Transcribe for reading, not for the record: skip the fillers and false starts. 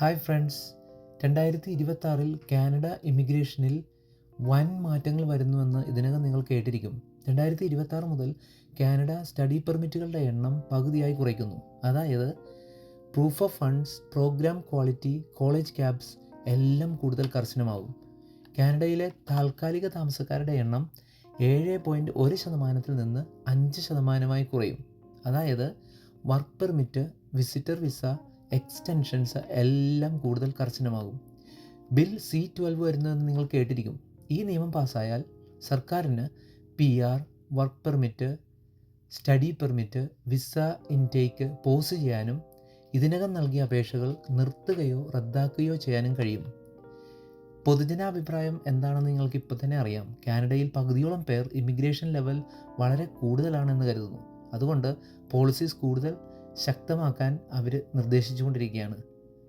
Hi friends, 2026 Canada ഇമിഗ്രേഷനിൽ വൻ മാറ്റങ്ങൾ വരുന്നുവെന്ന് ഇതിനകം നിങ്ങൾ കേട്ടിരിക്കും. 2026 മുതൽ കാനഡ സ്റ്റഡി പെർമിറ്റുകളുടെ എണ്ണം പകുതിയായി കുറയ്ക്കുന്നു. അതായത് proof of funds, program quality, college caps എല്ലാം കൂടുതൽ കർശനമാകും. കാനഡയിലെ താൽക്കാലിക താമസക്കാരുടെ എണ്ണം 7.1% നിന്ന് 5% കുറയും. അതായത് work permit, visitor visa, extensions എല്ലാം കൂടുതൽ കർശനമാകും. ബിൽ C-12 വരുന്നതെന്ന് നിങ്ങൾ കേട്ടിരിക്കും. ഈ നിയമം പാസ്സായാൽ സർക്കാരിന് PR, work permit, study permit, visa intake pause ചെയ്യാനും ഇതിനകം നൽകിയ അപേക്ഷകൾ നിർത്തുകയോ റദ്ദാക്കുകയോ ചെയ്യാനും കഴിയും. പൊതുജനാഭിപ്രായം എന്താണെന്ന് നിങ്ങൾക്ക് ഇപ്പോൾ തന്നെ അറിയാം. കാനഡയിൽ പകുതിയോളം പേർ ഇമിഗ്രേഷൻ ലെവൽ വളരെ കൂടുതലാണെന്ന് കരുതുന്നു. അതുകൊണ്ട് പോളിസീസ് കൂടുതൽ ശക്തമാക്കാൻ അവർ നിർദ്ദേശിച്ചുകൊണ്ടിരിക്കുകയാണ്.